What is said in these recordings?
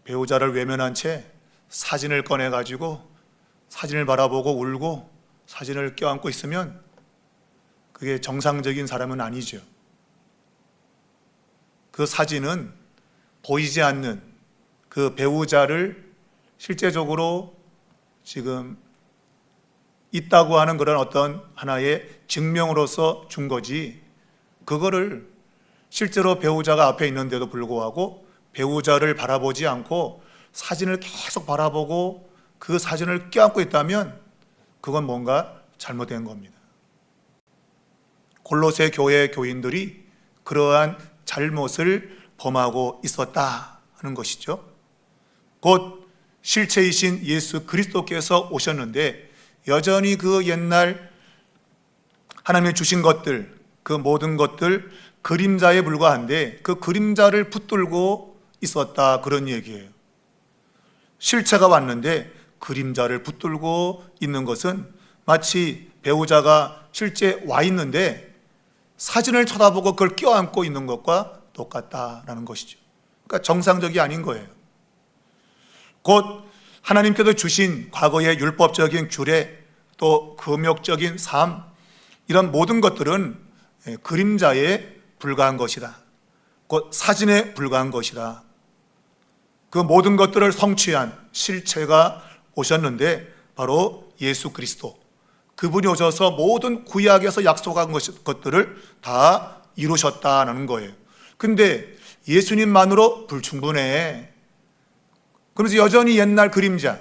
배우자를 외면한 채 사진을 꺼내가지고 사진을 바라보고 울고 사진을 껴안고 있으면 그게 정상적인 사람은 아니죠. 그 사진은 보이지 않는 그 배우자를 실제적으로 지금 있다고 하는 그런 어떤 하나의 증명으로서 준 거지, 그거를 실제로 배우자가 앞에 있는데도 불구하고 배우자를 바라보지 않고 사진을 계속 바라보고 그 사진을 껴안고 있다면 그건 뭔가 잘못된 겁니다. 골로새 교회 교인들이 그러한 잘못을 범하고 있었다 하는 것이죠. 곧 실체이신 예수 그리스도께서 오셨는데 여전히 그 옛날 하나님이 주신 것들, 그 모든 것들 그림자에 불과한데 그 그림자를 붙들고 있었다, 그런 얘기예요. 실체가 왔는데 그림자를 붙들고 있는 것은 마치 배우자가 실제 와 있는데 사진을 쳐다보고 그걸 껴안고 있는 것과 똑같다라는 것이죠. 그러니까 정상적이 아닌 거예요. 곧 하나님께서 주신 과거의 율법적인 규례, 또 금욕적인 삶, 이런 모든 것들은 그림자에 불과한 것이다. 곧 사진에 불과한 것이다. 그 모든 것들을 성취한 실체가 오셨는데 바로 예수 그리스도, 그분이 오셔서 모든 구약에서 약속한 것들을 다 이루셨다는 거예요. 근데 예수님만으로 불충분해. 그래서 여전히 옛날 그림자,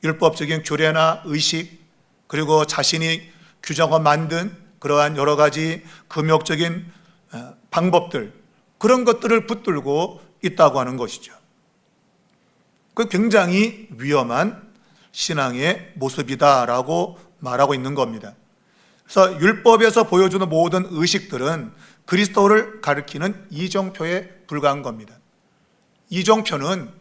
율법적인 규례나 의식, 그리고 자신이 규정하고 만든 그러한 여러 가지 금욕적인 방법들, 그런 것들을 붙들고 있다고 하는 것이죠. 그 굉장히 위험한 신앙의 모습이다라고 말하고 있는 겁니다. 그래서 율법에서 보여주는 모든 의식들은 그리스도를 가리키는 이정표에 불과한 겁니다. 이정표는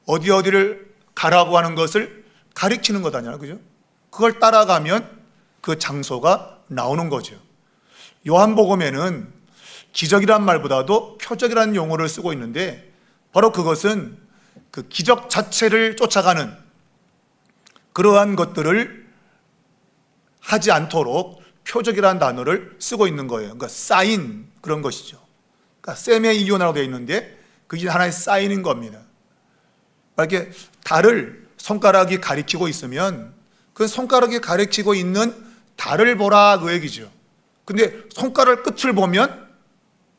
어디를 가라고 하는 것을 가리키는 것 아니야, 그죠? 그걸 따라가면 그 장소가 나오는 거죠. 요한복음에는 기적이란 말보다도 표적이라는 용어를 쓰고 있는데 바로 그것은 그 기적 자체를 쫓아가는 그러한 것들을 하지 않도록 표적이라는 단어를 쓰고 있는 거예요. 그러니까 사인, 그런 것이죠. 그러니까 셈의 이온이라고 되어 있는데 그게 하나의 사인인 겁니다. 이렇게 달을 손가락이 가리키고 있으면 그 손가락이 가리키고 있는 달을 보라, 그 얘기죠. 근데 손가락 끝을 보면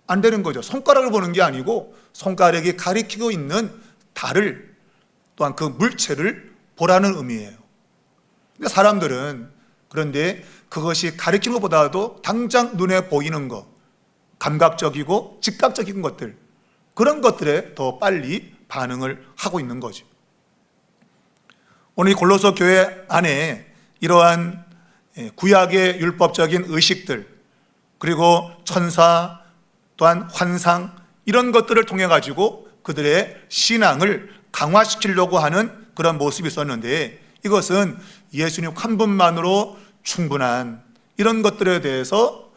안 되는 거죠. 손가락을 보는 게 아니고 손가락이 가리키고 있는 달을, 또한 그 물체를 보라는 의미예요. 그러니까 사람들은 그런데 그것이 가리키는 것보다도 당장 눈에 보이는 것, 감각적이고 즉각적인 것들, 그런 것들에 더 빨리 반응을 하고 있는 거죠. 오늘 이 골로새 교회 안에 이러한 구약의 율법적인 의식들, 그리고 천사, 또한 환상, 이런 것들을 통해 가지고 그들의 신앙을 강화시키려고 하는 그런 모습이 있었는데 이것은 예수님 한 분만으로 충분한 이런 것들에 대해서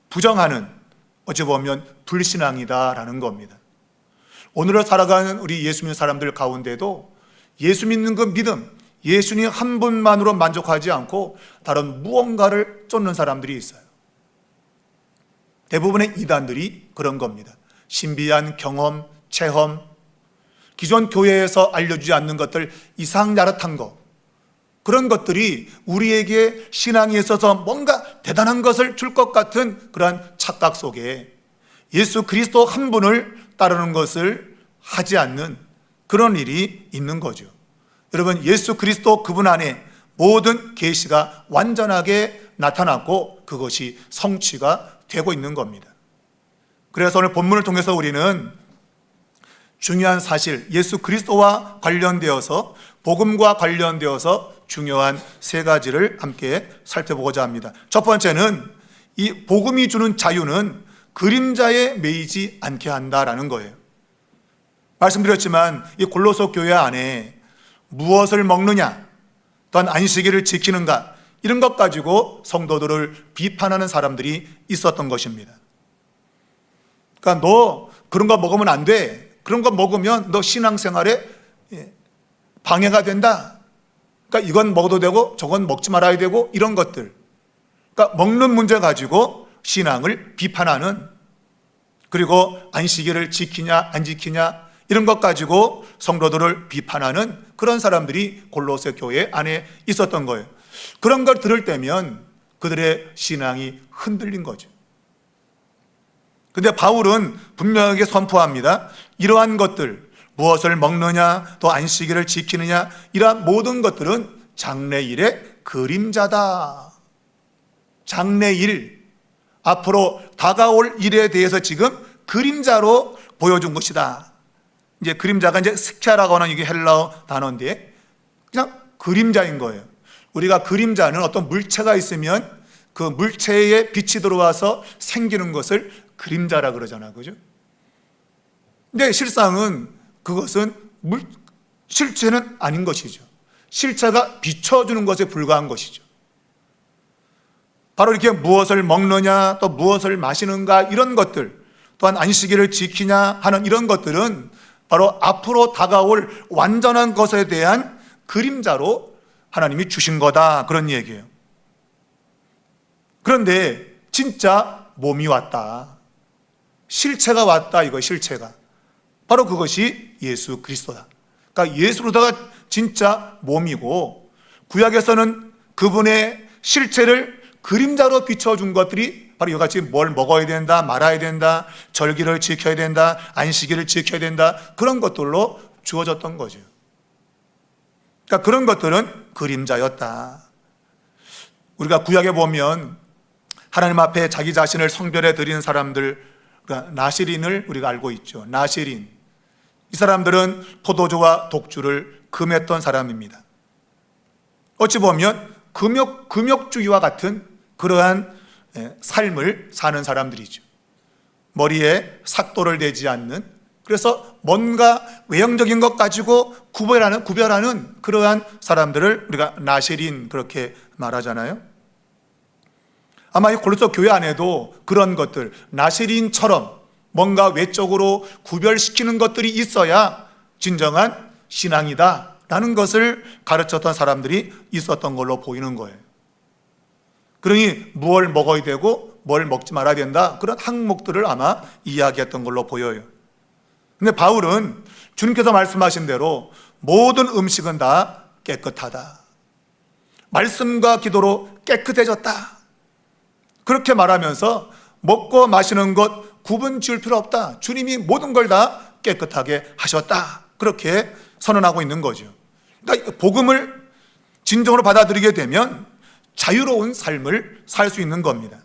부정하는, 어찌 보면 불신앙이다라는 겁니다. 오늘을 살아가는 우리 예수 믿는 사람들 가운데도 예수 믿는 그 믿음, 예수님 한 분만으로 만족하지 않고 다른 무언가를 쫓는 사람들이 있어요. 대부분의 이단들이 그런 겁니다. 신비한 경험, 체험, 기존 교회에서 알려주지 않는 것들, 이상야릇한 것, 그런 것들이 우리에게 신앙에 있어서 뭔가 대단한 것을 줄 것 같은 그러한 착각 속에 예수 그리스도 한 분을 따르는 것을 하지 않는 그런 일이 있는 거죠. 여러분, 예수 그리스도 그분 안에 모든 계시가 완전하게 나타났고 그것이 성취가 되고 있는 겁니다. 그래서 오늘 본문을 통해서 우리는 중요한 사실, 예수 그리스도와 관련되어서, 복음과 관련되어서 중요한 세 가지를 함께 살펴보고자 합니다. 첫 번째는 이 복음이 주는 자유는 그림자에 매이지 않게 한다라는 거예요. 말씀드렸지만 이 골로새 교회 안에 무엇을 먹느냐, 또한 안식일을 지키는가, 이런 것 가지고 성도들을 비판하는 사람들이 있었던 것입니다. 그러니까 너 그런 거 먹으면 안 돼, 그런 거 먹으면 너 신앙생활에 방해가 된다. 그러니까 이건 먹어도 되고 저건 먹지 말아야 되고 이런 것들. 그러니까 먹는 문제 가지고 신앙을 비판하는, 그리고 안식일을 지키냐 안 지키냐 이런 것 가지고 성도들을 비판하는 그런 사람들이 골로새 교회 안에 있었던 거예요. 그런 걸 들을 때면 그들의 신앙이 흔들린 거죠. 근데 바울은 분명하게 선포합니다. 이러한 것들, 무엇을 먹느냐 또 안식일을 지키느냐, 이러한 모든 것들은 장래일의 그림자다. 장래일, 앞으로 다가올 일에 대해서 지금 그림자로 보여준 것이다. 이제 그림자가 이제 스키아라고 하는 이게 헬라어 단어인데 그냥 그림자인 거예요. 우리가 그림자는 어떤 물체가 있으면 그 물체에 빛이 들어와서 생기는 것을 그림자라 그러잖아, 그죠? 근데 실상은 그것은 실체는 아닌 것이죠. 실체가 비춰주는 것에 불과한 것이죠. 바로 이렇게 무엇을 먹느냐 또 무엇을 마시는가 이런 것들, 또한 안식일을 지키냐 하는 이런 것들은 바로 앞으로 다가올 완전한 것에 대한 그림자로 하나님이 주신 거다, 그런 얘기예요. 그런데 진짜 몸이 왔다, 실체가 왔다, 이거 실체가 바로 그것이 예수 그리스도다. 그러니까 예수 그리스도가 진짜 몸이고, 구약에서는 그분의 실체를 그림자로 비춰준 것들이 바로 이같이 뭘 먹어야 된다, 말아야 된다, 절기를 지켜야 된다, 안식일을 지켜야 된다, 그런 것들로 주어졌던 거죠. 그러니까 그런 것들은 그림자였다. 우리가 구약에 보면 하나님 앞에 자기 자신을 성별해 드리는 사람들, 그러니까 나시린을 우리가 알고 있죠. 나시린, 이 사람들은 포도주와 독주를 금했던 사람입니다. 어찌 보면 금욕주의와 같은 그러한 삶을 사는 사람들이죠. 머리에 삭도를 대지 않는, 그래서 뭔가 외형적인 것 가지고 구별하는 그러한 사람들을 우리가 나시린 그렇게 말하잖아요. 아마 이 골로새 교회 안에도 그런 것들, 나시린처럼 뭔가 외적으로 구별시키는 것들이 있어야 진정한 신앙이다 라는 것을 가르쳤던 사람들이 있었던 걸로 보이는 거예요. 그러니 뭘 먹어야 되고 뭘 먹지 말아야 된다, 그런 항목들을 아마 이야기했던 걸로 보여요. 근데 바울은 주님께서 말씀하신 대로 모든 음식은 다 깨끗하다, 말씀과 기도로 깨끗해졌다, 그렇게 말하면서 먹고 마시는 것 구분 지을 필요 없다, 주님이 모든 걸 다 깨끗하게 하셨다, 그렇게 선언하고 있는 거죠. 그러니까 복음을 진정으로 받아들이게 되면 자유로운 삶을 살 수 있는 겁니다.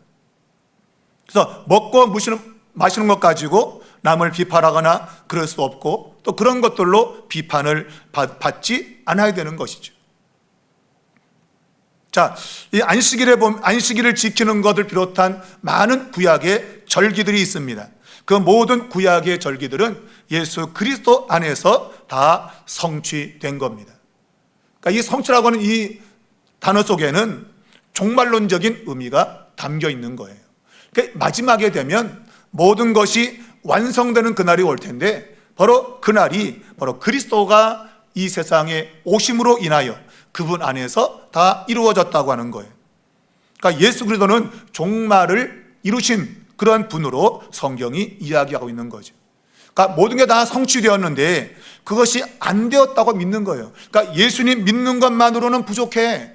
그래서 먹고 마시는 것 가지고 남을 비판하거나 그럴 수 없고, 또 그런 것들로 비판을 받지 않아야 되는 것이죠. 자, 이 안식일을 지키는 것을 비롯한 많은 구약의 절기들이 있습니다. 그 모든 구약의 절기들은 예수 그리스도 안에서 다 성취된 겁니다. 그러니까 이 성취라고 하는 이 단어 속에는 종말론적인 의미가 담겨 있는 거예요. 그러니까 마지막에 되면 모든 것이 완성되는 그날이 올 텐데, 바로 그날이 바로 그리스도가 이 세상에 오심으로 인하여 그분 안에서 다 이루어졌다고 하는 거예요. 그러니까 예수 그리스도는 종말을 이루신 그런 분으로 성경이 이야기하고 있는 거죠. 그러니까 모든 게 다 성취되었는데 그것이 안 되었다고 믿는 거예요. 그러니까 예수님 믿는 것만으로는 부족해.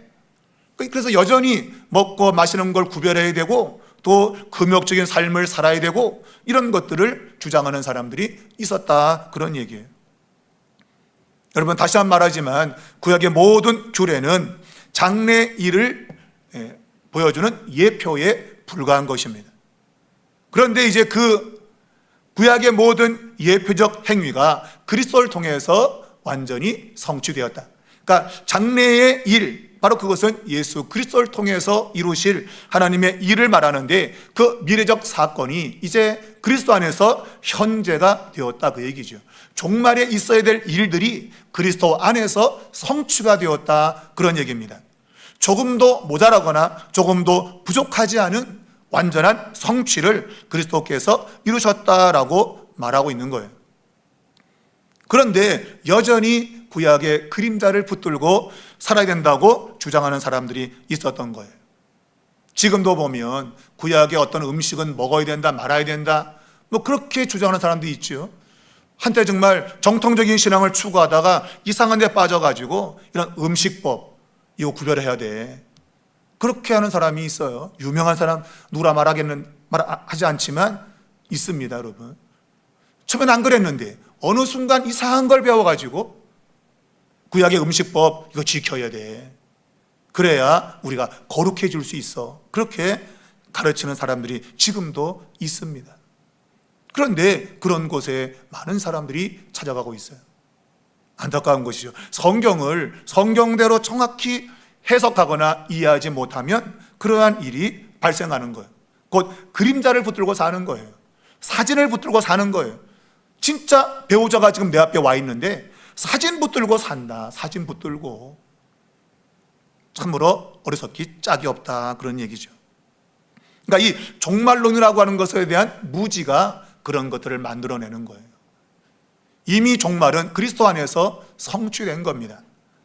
그래서 여전히 먹고 마시는 걸 구별해야 되고, 또 금욕적인 삶을 살아야 되고, 이런 것들을 주장하는 사람들이 있었다, 그런 얘기예요. 여러분, 다시 한번 말하지만 구약의 모든 규례는 장래일을 보여주는 예표에 불과한 것입니다. 그런데 이제 그 구약의 모든 예표적 행위가 그리스도를 통해서 완전히 성취되었다. 그러니까 장래의 일, 바로 그것은 예수 그리스도를 통해서 이루실 하나님의 일을 말하는데, 그 미래적 사건이 이제 그리스도 안에서 현재가 되었다, 그 얘기죠. 종말에 있어야 될 일들이 그리스도 안에서 성취가 되었다, 그런 얘기입니다. 조금도 모자라거나 조금도 부족하지 않은 완전한 성취를 그리스도께서 이루셨다라고 말하고 있는 거예요. 그런데 여전히 구약의 그림자를 붙들고 살아야 된다고 주장하는 사람들이 있었던 거예요. 지금도 보면 구약의 어떤 음식은 먹어야 된다, 말아야 된다, 뭐 그렇게 주장하는 사람들이 있죠. 한때 정말 정통적인 신앙을 추구하다가 이상한 데 빠져가지고 이런 음식법 이거 구별해야 돼, 그렇게 하는 사람이 있어요. 유명한 사람 누구라 말하지 않지만 있습니다, 여러분. 처음엔 안 그랬는데 어느 순간 이상한 걸 배워가지고 구약의 음식법 이거 지켜야 돼, 그래야 우리가 거룩해질 수 있어, 그렇게 가르치는 사람들이 지금도 있습니다. 그런데 그런 곳에 많은 사람들이 찾아가고 있어요. 안타까운 것이죠. 성경을 성경대로 정확히 해석하거나 이해하지 못하면 그러한 일이 발생하는 거예요. 곧 그림자를 붙들고 사는 거예요. 사진을 붙들고 사는 거예요. 진짜 배우자가 지금 내 앞에 와 있는데 사진 붙들고 산다. 사진 붙들고. 참으로 어리석기 짝이 없다, 그런 얘기죠. 그러니까 이 종말론이라고 하는 것에 대한 무지가 그런 것들을 만들어내는 거예요. 이미 종말은 그리스도 안에서 성취된 겁니다.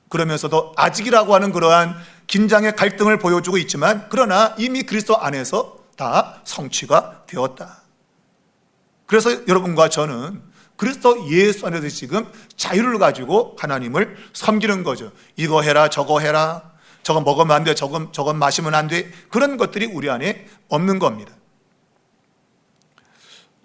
그러면서도 아직이라고 하는 그러한 긴장의 갈등을 보여주고 있지만, 그러나 이미 그리스도 안에서 다 성취가 되었다. 그래서 여러분과 저는 그리스도 예수 안에서 지금 자유를 가지고 하나님을 섬기는 거죠. 이거 해라, 저거 해라, 저거 먹으면 안 돼, 저건 마시면 안 돼, 그런 것들이 우리 안에 없는 겁니다.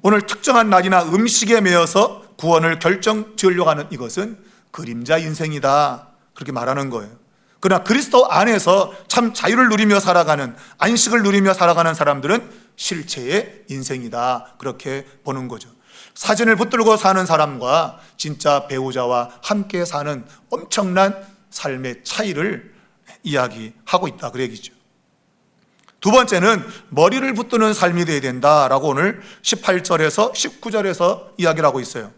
오늘 특정한 날이나 음식에 매여서 구원을 결정 지으려고 하는 이것은 그림자 인생이다, 그렇게 말하는 거예요. 그러나 그리스도 안에서 참 자유를 누리며 살아가는, 안식을 누리며 살아가는 사람들은 실체의 인생이다, 그렇게 보는 거죠. 사진을 붙들고 사는 사람과 진짜 배우자와 함께 사는 엄청난 삶의 차이를 이야기하고 있다, 그 얘기죠. 두 번째는 머리를 붙드는 삶이 되어야 된다라고 오늘 18절에서 19절에서 이야기를 하고 있어요.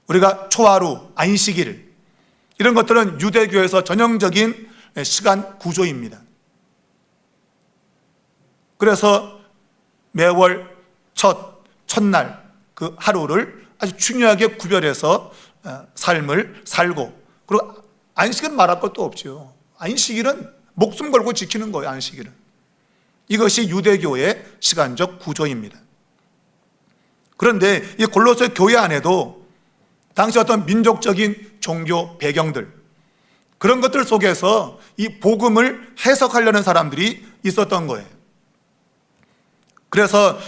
우리가 초하루, 안식일, 이런 것들은 유대교에서 전형적인 시간 구조입니다. 그래서 매월 첫날 그 하루를 아주 중요하게 구별해서 삶을 살고, 그리고 안식은 말할 것도 없죠. 안식일은 목숨 걸고 지키는 거예요. 안식일은 이것이 유대교의 시간적 구조입니다. 그런데 이 골로새 교회 안에도 당시 어떤 민족적인 종교 배경들, 그런 것들 속에서 이 복음을 해석하려는 사람들이 있었던 거예요. 그래서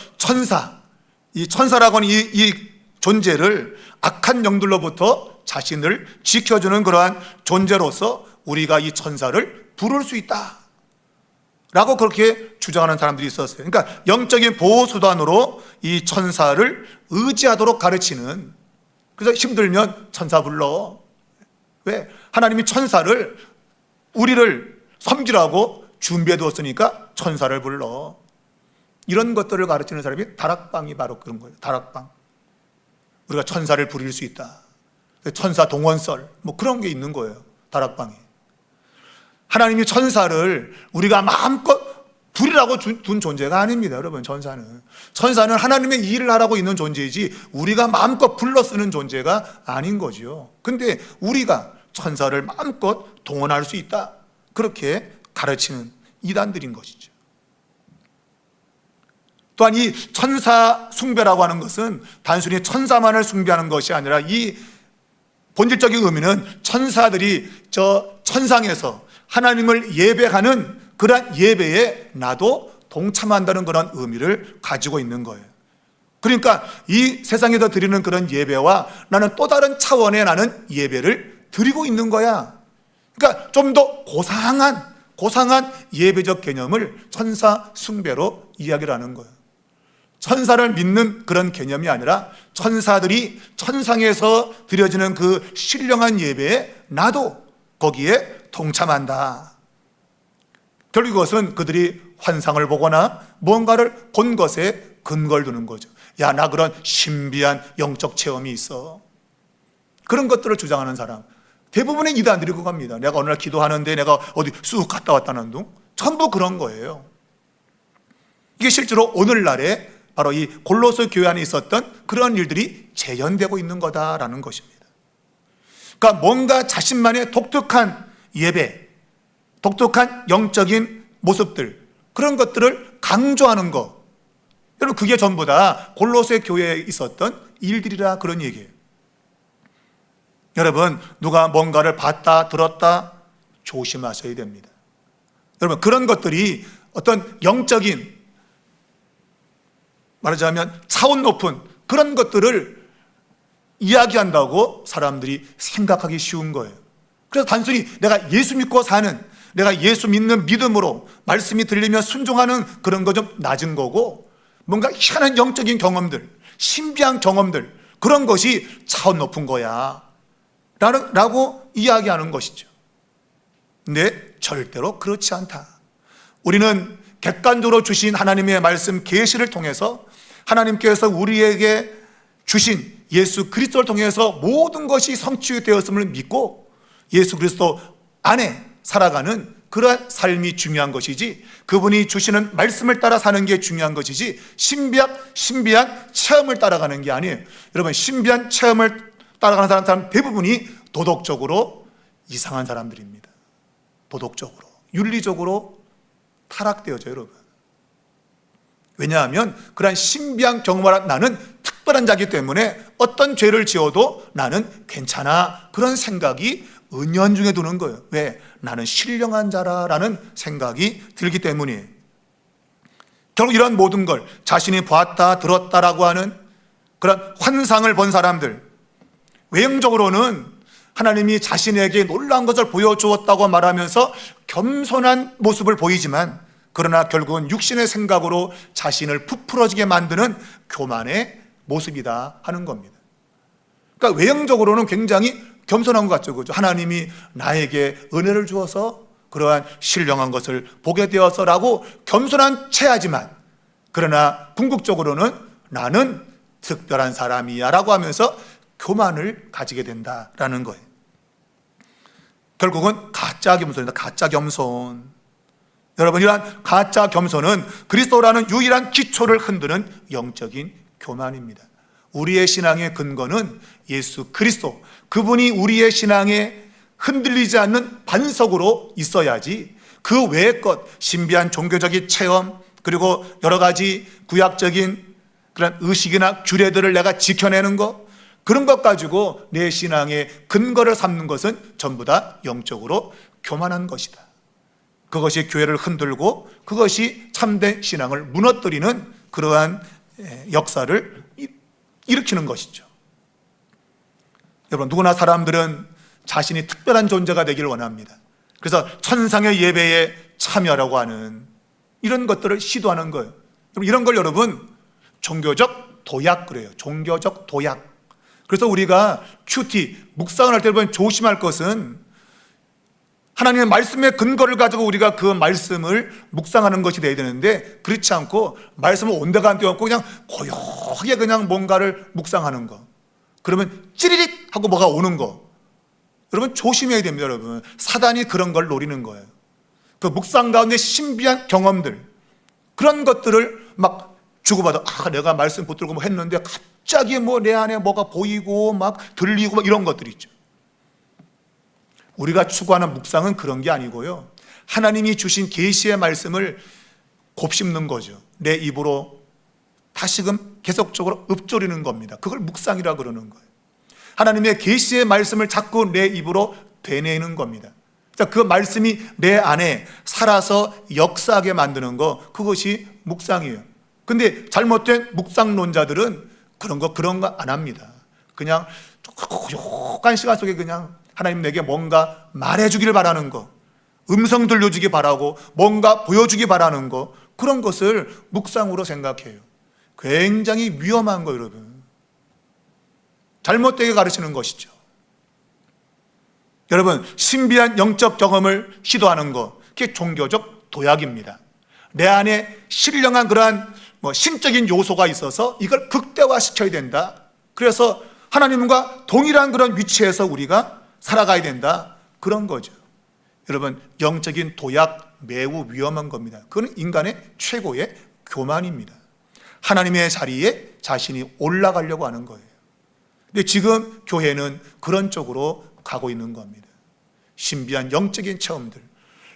이 천사라고 하는 이 존재를 악한 영들로부터 자신을 지켜주는 그러한 존재로서 우리가 이 천사를 부를 수 있다 라고 그렇게 주장하는 사람들이 있었어요. 그러니까 영적인 보호수단으로 이 천사를 의지하도록 가르치는, 그래서 힘들면 천사 불러. 왜? 하나님이 천사를 우리를 섬기라고 준비해 두었으니까 천사를 불러. 이런 것들을 가르치는 사람이 다락방이 바로 그런 거예요. 다락방. 우리가 천사를 부릴 수 있다, 천사 동원설, 뭐 그런 게 있는 거예요, 다락방에. 하나님이 천사를 우리가 마음껏 부리라고 둔 존재가 아닙니다, 여러분. 천사는 하나님의 일을 하라고 있는 존재이지 우리가 마음껏 불러 쓰는 존재가 아닌 거죠. 근데 우리가 천사를 마음껏 동원할 수 있다, 그렇게 가르치는 이단들인 것이죠. 또한 이 천사 숭배라고 하는 것은 단순히 천사만을 숭배하는 것이 아니라 이 본질적인 의미는 천사들이 저 천상에서 하나님을 예배하는 그런 예배에 나도 동참한다는 그런 의미를 가지고 있는 거예요. 그러니까 이 세상에서 드리는 그런 예배와 나는 또 다른 차원의 나는 예배를 드리고 있는 거야. 그러니까 좀 더 고상한 예배적 개념을 천사 숭배로 이야기를 하는 거예요. 천사를 믿는 그런 개념이 아니라 천사들이 천상에서 드려지는 그 신령한 예배에 나도 거기에 동참한다. 결국 이것은 그들이 환상을 보거나 뭔가를 본 것에 근거를 두는 거죠. 야, 나 그런 신비한 영적 체험이 있어. 그런 것들을 주장하는 사람, 대부분의 이단들이 그겁니다. 내가 어느 날 기도하는데 내가 어디 쑥 갔다 왔다는 둥, 전부 그런 거예요. 이게 실제로 오늘날에 바로 이 골로새 교회 안에 있었던 그런 일들이 재현되고 있는 거다라는 것입니다. 그러니까 뭔가 자신만의 독특한 예배, 독특한 영적인 모습들, 그런 것들을 강조하는 것. 여러분, 그게 전부 다 골로새 교회에 있었던 일들이라 그런 얘기예요. 여러분, 누가 뭔가를 봤다 들었다 조심하셔야 됩니다. 여러분, 그런 것들이 어떤 영적인, 말하자면 차원 높은 그런 것들을 이야기한다고 사람들이 생각하기 쉬운 거예요. 그래서 단순히 내가 예수 믿고 사는, 내가 예수 믿는 믿음으로 말씀이 들리면 순종하는 그런 거 좀 낮은 거고, 뭔가 희한한 영적인 경험들, 신비한 경험들, 그런 것이 차원 높은 거야 라고 이야기하는 것이죠. 근데 절대로 그렇지 않다. 우리는 객관적으로 주신 하나님의 말씀 계시를 통해서 하나님께서 우리에게 주신 예수 그리스도를 통해서 모든 것이 성취되었음을 믿고 예수 그리스도 안에 살아가는 그러한 삶이 중요한 것이지, 그분이 주시는 말씀을 따라 사는 게 중요한 것이지 신비한 체험을 따라가는 게 아니에요. 여러분, 신비한 체험을 따라가는 사람 대부분이 도덕적으로 이상한 사람들입니다. 도덕적으로, 윤리적으로 타락되어져요, 여러분. 왜냐하면 그러한 신비한 경험을 한 나는 특별한 자이기 때문에 어떤 죄를 지어도 나는 괜찮아, 그런 생각이 은연중에 드는 거예요. 왜? 나는 신령한 자라라는 생각이 들기 때문이에요. 결국 이런 모든 걸 자신이 봤다 들었다라고 하는 그런 환상을 본 사람들, 외형적으로는 하나님이 자신에게 놀라운 것을 보여주었다고 말하면서 겸손한 모습을 보이지만, 그러나 결국은 육신의 생각으로 자신을 부풀어지게 만드는 교만의 모습이다 하는 겁니다. 그러니까 외형적으로는 굉장히 겸손한 것 같죠, 그죠? 하나님이 나에게 은혜를 주어서 그러한 신령한 것을 보게 되어서라고 겸손한 체하지만, 그러나 궁극적으로는 나는 특별한 사람이야 라고 하면서 교만을 가지게 된다라는 거예요. 결국은 가짜 겸손이다. 가짜 겸손. 여러분, 이러한 가짜 겸손은 그리스도라는 유일한 기초를 흔드는 영적인 교만입니다. 우리의 신앙의 근거는 예수 그리스도, 그분이 우리의 신앙에 흔들리지 않는 반석으로 있어야지, 그 외의 것, 신비한 종교적인 체험, 그리고 여러 가지 구약적인 그런 의식이나 규례들을 내가 지켜내는 것, 그런 것 가지고 내 신앙의 근거를 삼는 것은 전부 다 영적으로 교만한 것이다. 그것이 교회를 흔들고 그것이 참된 신앙을 무너뜨리는 그러한 역사를 일으키는 것이죠. 여러분, 누구나 사람들은 자신이 특별한 존재가 되기를 원합니다. 그래서 천상의 예배에 참여하라고 하는 이런 것들을 시도하는 거예요. 이런 걸 여러분 종교적 도약 그래요. 종교적 도약. 그래서 우리가 큐티, 묵상을 할 때 보면 조심할 것은 하나님의 말씀의 근거를 가지고 우리가 그 말씀을 묵상하는 것이 되어야 되는데, 그렇지 않고 말씀을 온데간데 없고 그냥 고요하게 그냥 뭔가를 묵상하는 거, 그러면 찌리릿 하고 뭐가 오는 거, 여러분 조심해야 됩니다. 여러분, 사단이 그런 걸 노리는 거예요. 그 묵상 가운데 신비한 경험들, 그런 것들을 막 주고받아, 내가 말씀 붙들고 뭐 했는데 갑자기 뭐 내 안에 뭐가 보이고 막 들리고 막 이런 것들이 있죠. 우리가 추구하는 묵상은 그런 게 아니고요, 하나님이 주신 계시의 말씀을 곱씹는 거죠. 내 입으로 다시금 계속적으로 읊조리는 겁니다. 그걸 묵상이라 그러는 거예요. 하나님의 계시의 말씀을 자꾸 내 입으로 되뇌는 겁니다. 그 말씀이 내 안에 살아서 역사하게 만드는 거, 그것이 묵상이에요. 근데 잘못된 묵상론자들은 그런 거 안 합니다. 그냥 고요한 시간 속에 그냥 하나님 내게 뭔가 말해주기를 바라는 거, 음성 들려주기 바라고 뭔가 보여주기 바라는 거, 그런 것을 묵상으로 생각해요. 굉장히 위험한 거예요, 여러분. 잘못되게 가르치는 것이죠. 여러분, 신비한 영적 경험을 시도하는 것, 그게 종교적 도약입니다. 내 안에 신령한 그러한 신적인 요소가 있어서 이걸 극대화시켜야 된다. 그래서 하나님과 동일한 그런 위치에서 우리가 살아가야 된다, 그런 거죠. 여러분, 영적인 도약 매우 위험한 겁니다. 그건 인간의 최고의 교만입니다. 하나님의 자리에 자신이 올라가려고 하는 거예요. 근데 지금 교회는 그런 쪽으로 가고 있는 겁니다. 신비한 영적인 체험들,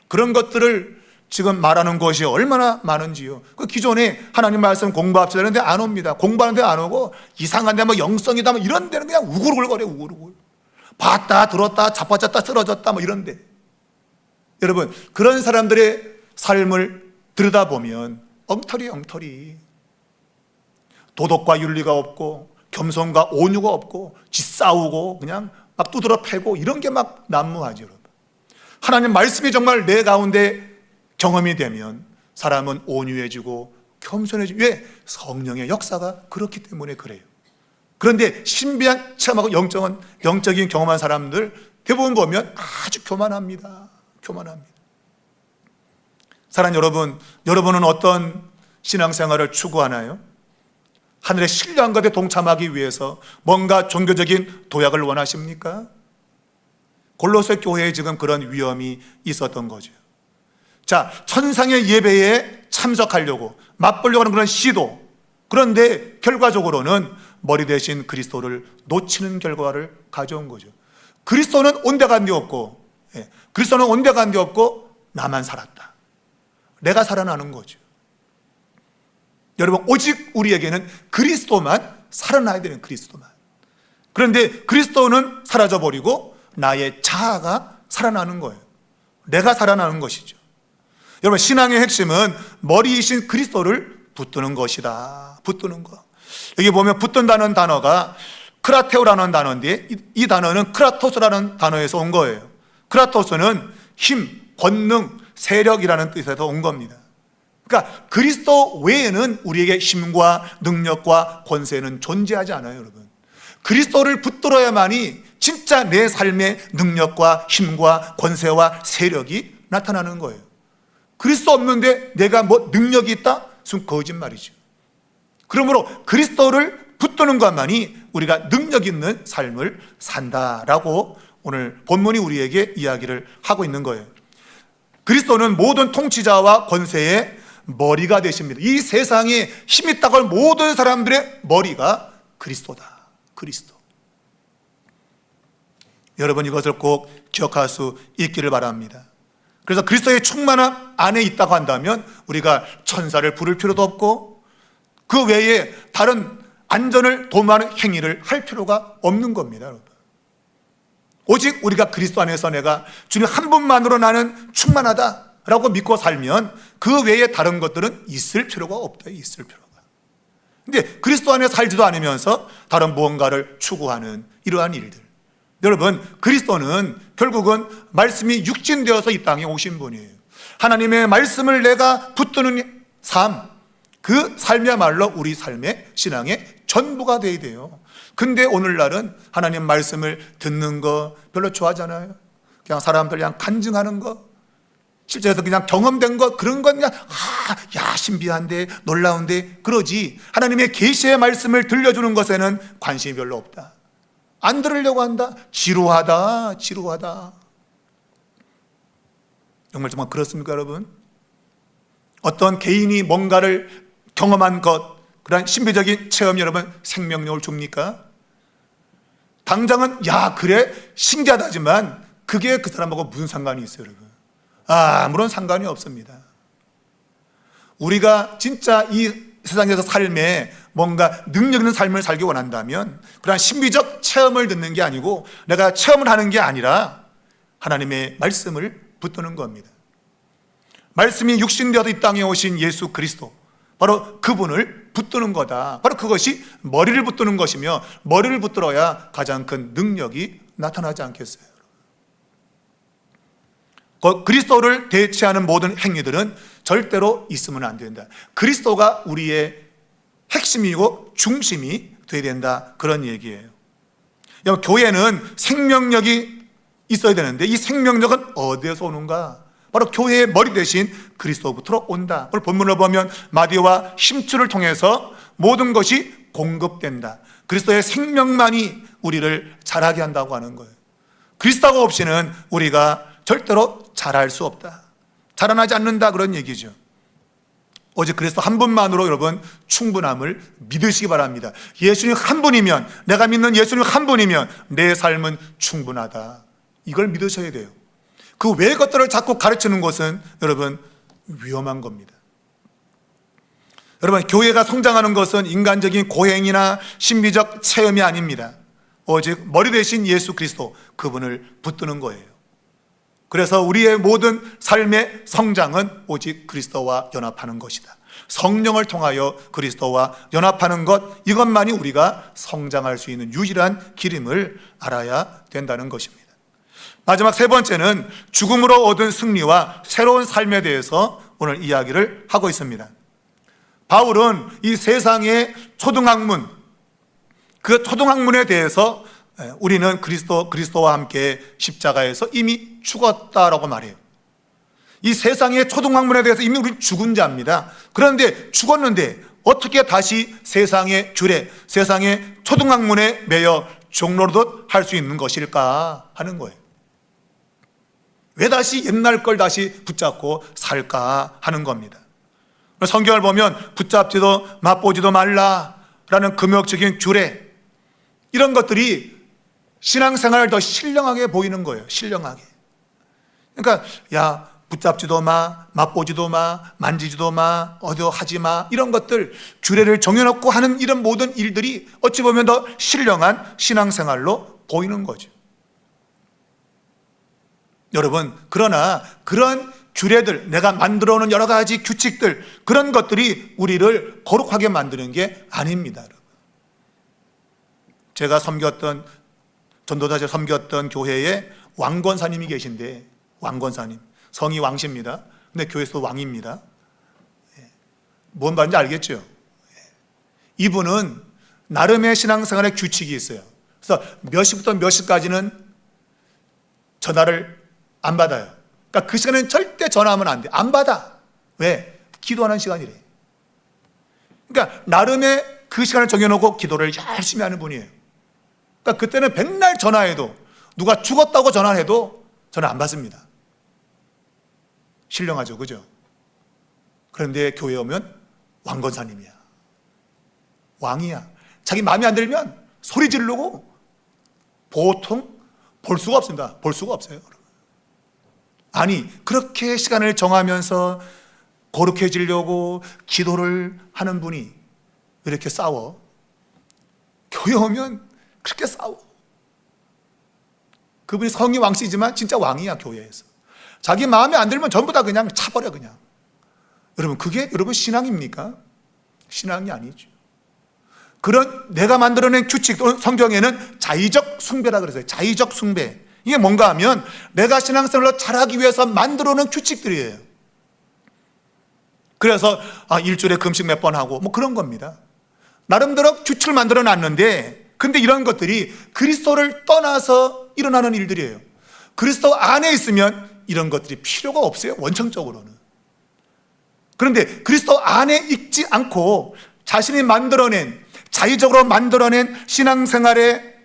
그런 것들을 지금 말하는 것이 얼마나 많은지요. 그 기존에 하나님 말씀 공부합시다 하는데 안 옵니다. 공부하는데 안 오고 이상한데 뭐 영성이다 뭐 이런 데는 그냥 우글우글거려. 우글우글 봤다 들었다 자빠졌다 쓰러졌다 뭐 이런데, 여러분 그런 사람들의 삶을 들여다보면 엉터리 도덕과 윤리가 없고 겸손과 온유가 없고 짓싸우고 그냥 막 두드러 패고 이런 게 막 난무하죠. 여러분, 하나님 말씀이 정말 내 가운데 경험이 되면 사람은 온유해지고 겸손해지고, 왜? 성령의 역사가 그렇기 때문에 그래요. 그런데 신비한 체험하고 영적인 경험한 사람들 대부분 보면 아주 교만합니다. 사랑하는 여러분, 여러분은 어떤 신앙생활을 추구하나요? 하늘의 신령한 것에 동참하기 위해서 뭔가 종교적인 도약을 원하십니까? 골로새 교회에 지금 그런 위험이 있었던 거죠. 자, 천상의 예배에 참석하려고 맛보려고 하는 그런 시도, 그런데 결과적으로는 머리 대신 그리스도를 놓치는 결과를 가져온 거죠. 그리스도는 온데간데 없고, 그리스도는 온데간데 없고 나만 살았다. 내가 살아나는 거죠. 여러분, 오직 우리에게는 그리스도만 살아나야 되는, 그리스도만. 그런데 그리스도는 사라져버리고 나의 자아가 살아나는 거예요. 내가 살아나는 것이죠. 여러분, 신앙의 핵심은 머리이신 그리스도를 붙드는 것이다. 붙드는 것. 여기 보면 붙든다는 단어가 크라테오라는 단어인데, 이 단어는 크라토스라는 단어에서 온 거예요. 크라토스는 힘, 권능, 세력이라는 뜻에서 온 겁니다. 그러니까 그리스도 외에는 우리에게 힘과 능력과 권세는 존재하지 않아요. 여러분, 그리스도를 붙들어야만이 진짜 내 삶의 능력과 힘과 권세와 세력이 나타나는 거예요. 그리스도 없는데 내가 뭐 능력이 있다? 그건 거짓말이죠. 그러므로 그리스도를 붙드는 것만이 우리가 능력 있는 삶을 산다라고 오늘 본문이 우리에게 이야기를 하고 있는 거예요. 그리스도는 모든 통치자와 권세의 머리가 되십니다. 이 세상에 힘 있다고 할 모든 사람들의 머리가 그리스도다. 그리스도. 여러분, 이것을 꼭 기억할 수 있기를 바랍니다. 그래서 그리스도의 충만함 안에 있다고 한다면 우리가 천사를 부를 필요도 없고 그 외에 다른 안전을 도모하는 행위를 할 필요가 없는 겁니다. 여러분, 오직 우리가 그리스도 안에서 내가 주님 한 분만으로 나는 충만하다라고 믿고 살면 그 외에 다른 것들은 있을 필요가 없다. 있을 필요가. 근데 그리스도 안에 살지도 않으면서 다른 무언가를 추구하는 이러한 일들, 여러분, 그리스도는 결국은 말씀이 육신되어서 이 땅에 오신 분이에요. 하나님의 말씀을 내가 붙드는 삶, 그 삶이야말로 우리 삶의 신앙의 전부가 되어야 돼요. 근데 오늘날은 하나님 말씀을 듣는 거 별로 좋아하잖아요. 그냥 사람들 그냥 간증하는 거, 실제로 그냥 경험된 것, 그런 건 그냥 야 신비한데 놀라운데 그러지, 하나님의 계시의 말씀을 들려주는 것에는 관심이 별로 없다. 안 들으려고 한다. 지루하다. 정말 그렇습니까, 여러분? 어떤 개인이 뭔가를 경험한 것, 그런 신비적인 체험, 여러분 생명력을 줍니까? 당장은 야 그래 신기하다지만 그게 그 사람하고 무슨 상관이 있어요, 여러분? 아무런 상관이 없습니다. 우리가 진짜 이 세상에서 삶에 뭔가 능력 있는 삶을 살기 원한다면 그런 신비적 체험을 듣는 게 아니고 내가 체험을 하는 게 아니라 하나님의 말씀을 붙드는 겁니다. 말씀이 육신되어서 이 땅에 오신 예수 그리스도, 바로 그분을 붙드는 거다. 바로 그것이 머리를 붙드는 것이며 머리를 붙들어야 가장 큰 능력이 나타나지 않겠어요? 그리스도를 대체하는 모든 행위들은 절대로 있으면 안 된다. 그리스도가 우리의 핵심이고 중심이 되어야 된다, 그런 얘기예요. 교회는 생명력이 있어야 되는데 이 생명력은 어디에서 오는가? 바로 교회의 머리 대신 그리스도부터 온다. 그걸 본문을 보면 마디와 심줄을 통해서 모든 것이 공급된다. 그리스도의 생명만이 우리를 자라게 한다고 하는 거예요. 그리스도가 없이는 우리가 절대로 자랄 수 없다. 자라나지 않는다, 그런 얘기죠. 오직 그리스도 한 분만으로 여러분 충분함을 믿으시기 바랍니다. 예수님 한 분이면, 내가 믿는 예수님 한 분이면 내 삶은 충분하다. 이걸 믿으셔야 돼요. 그 외의 것들을 자꾸 가르치는 것은 여러분 위험한 겁니다. 여러분, 교회가 성장하는 것은 인간적인 고행이나 신비적 체험이 아닙니다. 오직 머리 대신 예수 그리스도, 그분을 붙드는 거예요. 그래서 우리의 모든 삶의 성장은 오직 그리스도와 연합하는 것이다. 성령을 통하여 그리스도와 연합하는 것, 이것만이 우리가 성장할 수 있는 유일한 길임을 알아야 된다는 것입니다. 마지막 세 번째는 죽음으로 얻은 승리와 새로운 삶에 대해서 오늘 이야기를 하고 있습니다. 바울은 이 세상의 초등학문, 그 초등학문에 대해서 우리는 그리스도와 함께 십자가에서 이미 죽었다라고 말해요. 이 세상의 초등학문에 대해서 이미 우리 죽은 자입니다. 그런데 죽었는데 어떻게 다시 세상의 규례, 세상의 초등학문에 매여 종로릇 할 수 있는 것일까 하는 거예요. 왜 다시 옛날 걸 다시 붙잡고 살까 하는 겁니다. 성경을 보면 붙잡지도 맛보지도 말라라는 금욕적인 규례, 이런 것들이 신앙생활을 더 신령하게 보이는 거예요. 신령하게. 그러니까 야, 붙잡지도 마, 맛보지도 마, 만지지도 마, 어디도 하지 마, 이런 것들, 규례를 정해놓고 하는 이런 모든 일들이 어찌 보면 더 신령한 신앙생활로 보이는 거죠. 여러분, 그러나 그런 규례들, 내가 만들어 놓은 여러 가지 규칙들, 그런 것들이 우리를 거룩하게 만드는 게 아닙니다. 여러분. 제가 전도사제 섬겼던 교회에 왕권사님이 계신데, 왕권사님, 성이 왕십니다. 근데 교회에서 왕입니다. 뭔 말인지 알겠죠? 이분은 나름의 신앙생활의 규칙이 있어요. 그래서 몇 시부터 몇 시까지는 전화를 안 받아요. 그러니까 그 시간에는 절대 전화하면 안 돼. 안 받아. 왜? 기도하는 시간이래. 그러니까 나름의 그 시간을 정해놓고 기도를 열심히 하는 분이에요. 그러니까 그때는 백날 전화해도, 누가 죽었다고 전화해도 전화 안 받습니다. 신령하죠, 그죠? 그런데 교회에 오면 왕건사님이야. 왕이야. 자기 마음에 안 들면 소리 지르고 보통 볼 수가 없습니다. 볼 수가 없어요. 아니, 그렇게 시간을 정하면서 거룩해지려고 기도를 하는 분이 왜 이렇게 싸워? 교회 오면 그렇게 싸워. 그분이 성이 왕씨지만 진짜 왕이야, 교회에서. 자기 마음에 안 들면 전부 다 그냥 차버려, 그냥. 여러분, 그게 여러분 신앙입니까? 신앙이 아니죠. 그런 내가 만들어낸 규칙, 또는 성경에는 자의적 숭배라 그랬어요. 자의적 숭배. 이게 뭔가 하면 내가 신앙생활로 잘하기 위해서 만들어놓은 규칙들이에요. 그래서 일주일에 금식 몇 번 하고 뭐 그런 겁니다. 나름대로 규칙을 만들어 놨는데, 근데 이런 것들이 그리스도를 떠나서 일어나는 일들이에요. 그리스도 안에 있으면 이런 것들이 필요가 없어요, 원천적으로는. 그런데 그리스도 안에 있지 않고 자신이 만들어낸, 자의적으로 만들어낸 신앙생활의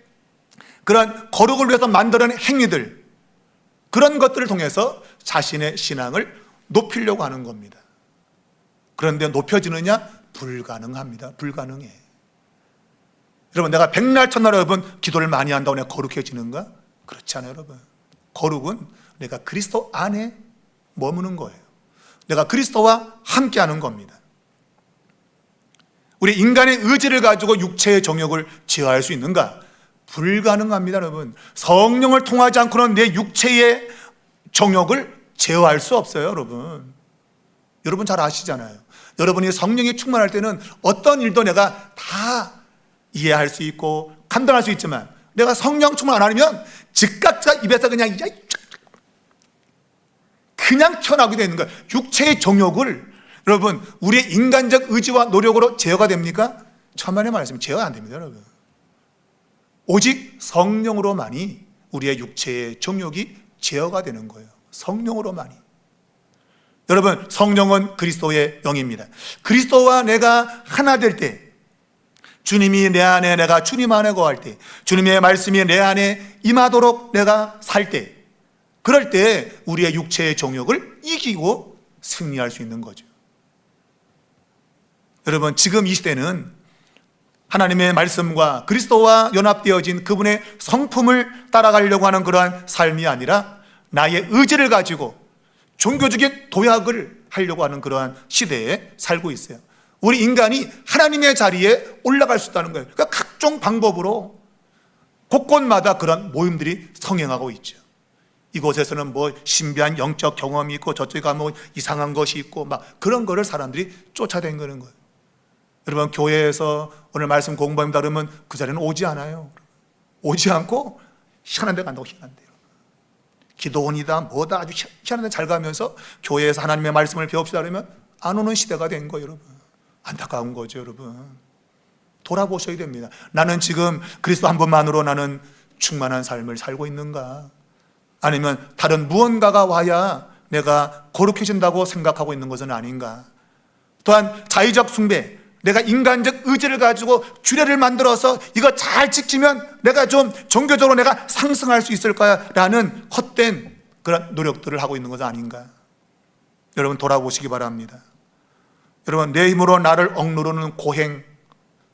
그런 거룩을 위해서 만들어낸 행위들, 그런 것들을 통해서 자신의 신앙을 높이려고 하는 겁니다. 그런데 높여지느냐? 불가능합니다. 불가능해. 여러분, 내가 백날 천날 여러분 기도를 많이 한다고 내가 거룩해지는가? 그렇지 않아요, 여러분. 거룩은 내가 그리스도 안에 머무는 거예요. 내가 그리스도와 함께하는 겁니다. 우리 인간의 의지를 가지고 육체의 정욕을 제어할 수 있는가? 불가능합니다, 여러분. 성령을 통하지 않고는 내 육체의 정욕을 제어할 수 없어요, 여러분. 여러분 잘 아시잖아요. 여러분이 성령이 충만할 때는 어떤 일도 내가 다 이해할 수 있고 감당할 수 있지만, 내가 성령 충만 안 하면 즉각 입에서 그냥 튀어나오게 되는 거예요. 육체의 정욕을 여러분, 우리의 인간적 의지와 노력으로 제어가 됩니까? 천만의 말씀, 제어가 안 됩니다, 여러분. 오직 성령으로만이 우리의 육체의 정욕이 제어가 되는 거예요. 성령으로만이. 여러분, 성령은 그리스도의 영입니다. 그리스도와 내가 하나 될 때, 주님이 내 안에, 내가 주님 안에 거할 때, 주님의 말씀이 내 안에 임하도록 내가 살 때, 그럴 때 우리의 육체의 정욕을 이기고 승리할 수 있는 거죠. 여러분, 지금 이 시대는 하나님의 말씀과 그리스도와 연합되어진 그분의 성품을 따라가려고 하는 그러한 삶이 아니라 나의 의지를 가지고 종교적인 도약을 하려고 하는 그러한 시대에 살고 있어요. 우리 인간이 하나님의 자리에 올라갈 수 있다는 거예요. 그러니까 각종 방법으로 곳곳마다 그런 모임들이 성행하고 있죠. 이곳에서는 뭐 신비한 영적 경험이 있고 저쪽에 가면 이상한 것이 있고 막 그런 거를 사람들이 쫓아다니는 거예요. 여러분, 교회에서 오늘 말씀 공부합니다 그러면 그 자리는 오지 않아요. 오지 않고 희한한 데 간다고. 희한한 데요. 기도원이다 뭐다 아주 희한한 데 잘 가면서 교회에서 하나님의 말씀을 배웁시다 그러면 안 오는 시대가 된 거예요. 여러분, 안타까운 거죠. 여러분, 돌아보셔야 됩니다. 나는 지금 그리스도 한 분만으로 나는 충만한 삶을 살고 있는가, 아니면 다른 무언가가 와야 내가 거룩해진다고 생각하고 있는 것은 아닌가. 또한 자의적 숭배, 내가 인간적 의지를 가지고 규례를 만들어서 이거 잘 지키면 내가 좀 종교적으로 내가 상승할 수 있을 거야 라는 헛된 그런 노력들을 하고 있는 것은 아닌가. 여러분, 돌아보시기 바랍니다. 여러분, 내 힘으로 나를 억누르는 고행,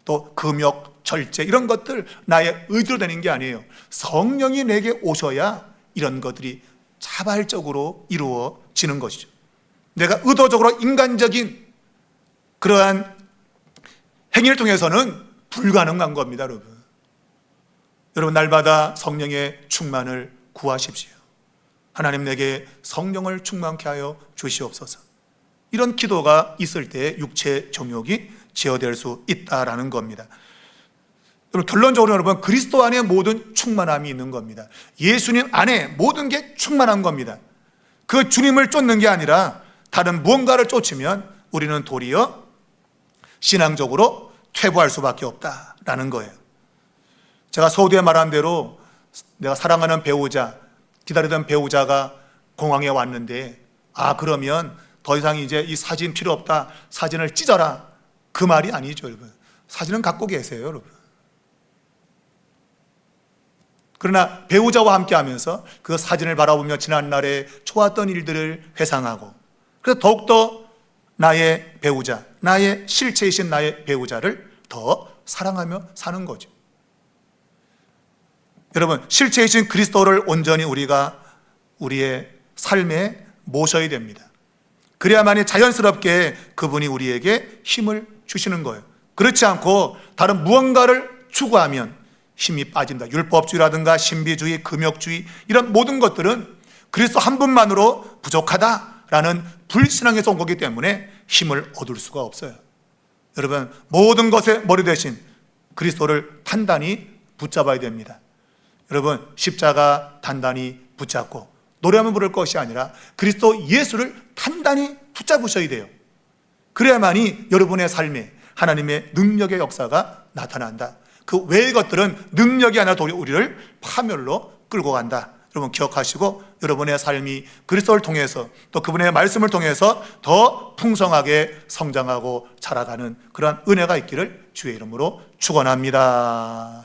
또 금욕, 절제 이런 것들 나의 의지로 되는 게 아니에요. 성령이 내게 오셔야 이런 것들이 자발적으로 이루어지는 것이죠. 내가 의도적으로 인간적인 그러한 행위를 통해서는 불가능한 겁니다. 여러분, 날마다 성령의 충만을 구하십시오. 하나님, 내게 성령을 충만케 하여 주시옵소서. 이런 기도가 있을 때 육체 정욕이 제어될 수 있다라는 겁니다. 여러분, 결론적으로 여러분, 그리스도 안에 모든 충만함이 있는 겁니다. 예수님 안에 모든 게 충만한 겁니다. 그 주님을 쫓는 게 아니라 다른 무언가를 쫓으면 우리는 도리어 신앙적으로 퇴보할 수밖에 없다라는 거예요. 제가 서두에 말한 대로 내가 사랑하는 배우자, 기다리던 배우자가 공항에 왔는데, 그러면 더 이상 이제 이 사진 필요 없다, 사진을 찢어라, 그 말이 아니죠. 여러분, 사진은 갖고 계세요. 여러분. 그러나 배우자와 함께 하면서 그 사진을 바라보며 지난날에 좋았던 일들을 회상하고, 그래서 더욱더 나의 배우자, 나의 실체이신 나의 배우자를 더 사랑하며 사는 거죠. 여러분, 실체이신 그리스도를 온전히 우리가 우리의 삶에 모셔야 됩니다. 그래야만이 자연스럽게 그분이 우리에게 힘을 주시는 거예요. 그렇지 않고 다른 무언가를 추구하면 힘이 빠진다. 율법주의라든가 신비주의, 금욕주의 이런 모든 것들은 그리스도 한 분만으로 부족하다라는 불신앙에서 온 거기 때문에 힘을 얻을 수가 없어요. 여러분, 모든 것의 머리 대신 그리스도를 단단히 붙잡아야 됩니다. 여러분, 십자가 단단히 붙잡고 노래하면 부를 것이 아니라 그리스도 예수를 단단히 붙잡으셔야 돼요. 그래야만이 여러분의 삶에 하나님의 능력의 역사가 나타난다. 그 외의 것들은 능력이 아니라 도리어 우리를 파멸로 끌고 간다. 여러분, 기억하시고 여러분의 삶이 그리스도를 통해서 또 그분의 말씀을 통해서 더 풍성하게 성장하고 자라가는 그러한 은혜가 있기를 주의 이름으로 축원합니다.